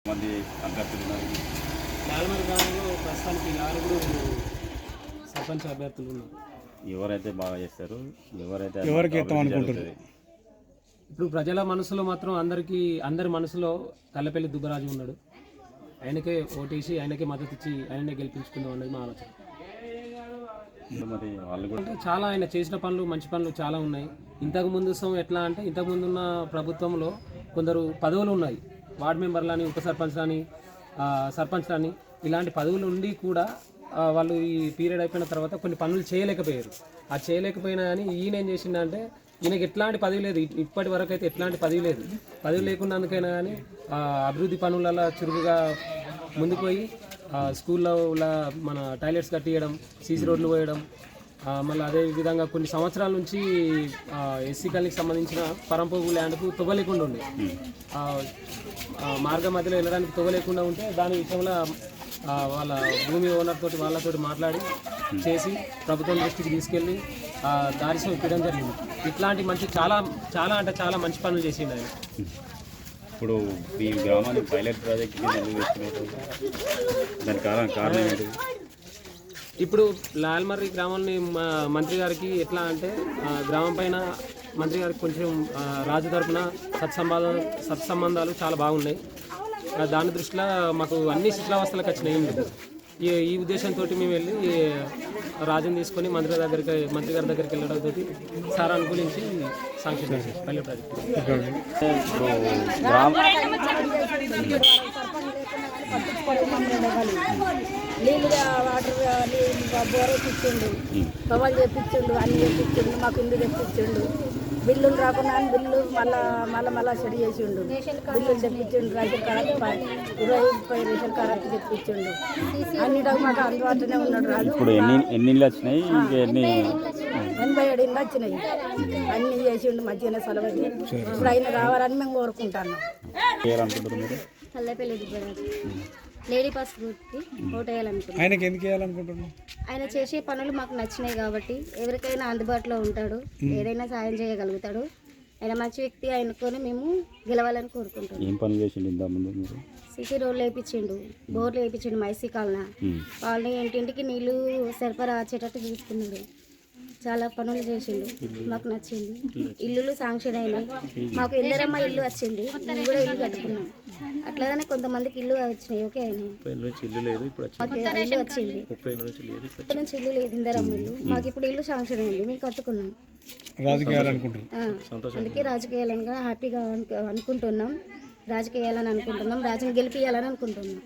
మంది అభ్యర్థులు ఉన్నారు. లాల్మర్ గ్రామంలో ప్రస్తుతానికి 4 సర్పంచ్ అభ్యర్థులు ఉన్నారు. ఎవరైతే బాగా చేస్తారు, ఎవరికి ఇస్తాం అనుకుంటారు? ఇప్పుడు ప్రజల మనసులో మాత్రం అందరి మనసులో కల్లపల్లి దుబ్బరాజు ఉన్నాడు. ఆయనకే ఓటేసి ఆయనకే మద్దతు ఇచ్చి ఆయననే గెలిపించుకుందాం అనేది మా ఆలోచన. మరి వాళ్ళు కూడా అంటే చాలా ఆయన చేసిన పనులు మంచి పనులు చాలా ఉన్నాయి. ఇంతకుముందు ఎట్లా అంటే ఇంతకుముందు ఉన్న ప్రభుత్వంలో కొందరు పదవులు ఉన్నాయి, వార్డు మెంబర్లని, ఉప సర్పంచ్లని, సర్పంచ్లని, ఇలాంటి పదవులు ఉండి కూడా వాళ్ళు ఈ పీరియడ్ అయిపోయిన తర్వాత కొన్ని పనులు చేయలేకపోయారు. ఆ చేయలేకపోయినా కానీ ఈయన ఏం చేసిందంటే ఈయనకి ఎట్లాంటి పదవి లేదు, ఇప్పటి వరకు అయితే ఎట్లాంటి పదవి లేదు. పదవి లేకున్నందుకైనా కానీ అభివృద్ధి పనులలో చురుకుగా ముందుకు పోయి స్కూల్లో మన టాయిలెట్స్ కట్టియడం, సీసీ రోడ్లు పోయడం, మళ్ళీ అదేవిధంగా కొన్ని సంవత్సరాల నుంచి ఎస్సీ కాలనీకి సంబంధించిన పరంపోగు ల్యాండ్కు తవ్వలేకుండా ఉండే, మార్గం మధ్యలో వెళ్ళడానికి తవ్వలేకుండా ఉంటే దాని విషయంలో వాళ్ళ భూమి ఓనర్ తోటి వాళ్ళతోటి మాట్లాడి చేసి ప్రభుత్వం దృష్టికి తీసుకెళ్ళి దారి ఇప్పించడం జరిగింది. ఇట్లాంటి మంచి చాలా అంటే చాలా మంచి పనులు చేసిండు ఆయన. ఇప్పుడు ఈ గ్రామాన్ని పైలట్ ప్రాజెక్ట్ ఎందుకు వేస్తున్నారు? దానికి కారణం ఏంటి? ఇప్పుడు లాల్మర్రి గ్రామాన్ని మంత్రి గారికి ఎట్లా అంటే గ్రామం పైన మంత్రి గారికి కొంచెం రాజు తరపున సత్సంబంధాలు చాలా బాగున్నాయి. దాని దృష్టిలో మాకు అన్ని శిథిలావస్థలకు వచ్చినాయి. ఈ ఉద్దేశంతో మేము వెళ్ళి రాజుని తీసుకొని మంత్రి గారి దగ్గరికి వెళ్ళడంతో సార్ అనుకూలించి శాంక్షన్ చేశారు పల్లె ప్రాజెక్ట్. నీళ్ళుగా వాటర్ బోర్ వేపించిండు, కవలు చేపించిండు, అన్ని చేపించిండు, మాకు ఇల్లు తెప్పించిండు. బిల్లులు రాకుండా బిల్లు మళ్ళా సెట్ చేసిండు. బిల్లులు తెప్పించిండు, రేషన్ కార్డు 20 రేషన్ కార్డు తెప్పించిండు. అన్నిటికి మాకు అందుబాటులోనే ఉన్నాడు రాజు. ఇప్పుడు ఎన్ని ఇళ్ళు వచ్చినాయి? 87 ఇళ్ళు వచ్చినాయి. అన్ని చేసిండు, మంచిగానే సెలవు. ఇప్పుడు ఆయన రావాలని మేము కోరుకుంటున్నాం. కల్లపల్లి దుబ్బరాజు లేడీ పాస్ గుర్తి ఓటేయాలనుకుంటున్నాను. ఆయనకి ఎందుకు వేయాలనుకుంటున్నాను? ఆయన చేసే పనులు మాకు నచ్చినాయి కాబట్టి ఎవరికైనా అందుబాటులో ఉంటాడు, ఏదైనా సాయం చేయగలుగుతాడు. ఆయన మంచి వ్యక్తి, ఆయనతోనే మేము గెలవాలని కోరుకుంటున్నాం. ఏం పనులు చేసిండు ఇంతకుముందు మీరు? సిసి రోడ్లు వేయించిండు, బోర్లు వేయించిండు, మైసీ కాలనీ ఇంటింటికి నీళ్లు సరఫరా వచ్చేటట్టు చూసుకున్నాడు. చాలా పనులు చేసిండు, మాకు నచ్చింది. ఇల్లులు శాంక్షన్ అయినాయి. మాకు ఇందిరమ్మ ఇల్లు వచ్చింది, మేము కూడా ఇల్లు కట్టుకున్నాం. అట్లానే కొంతమందికి ఇల్లు వచ్చినాయి. ఓకే అయినాయి. మాకు ఇల్లు వచ్చింది, 30 నుంచి ఇల్లు లేదు ఇందిరమ్మ ఇల్లు. మాకు ఇప్పుడు ఇల్లు శాంక్షన్ అయింది, మేము కట్టుకున్నాం. అందుకే రాజకీయాలని హ్యాపీగా అనుకుంటున్నాం. రాజుని గెలిపియాలని అనుకుంటున్నాం.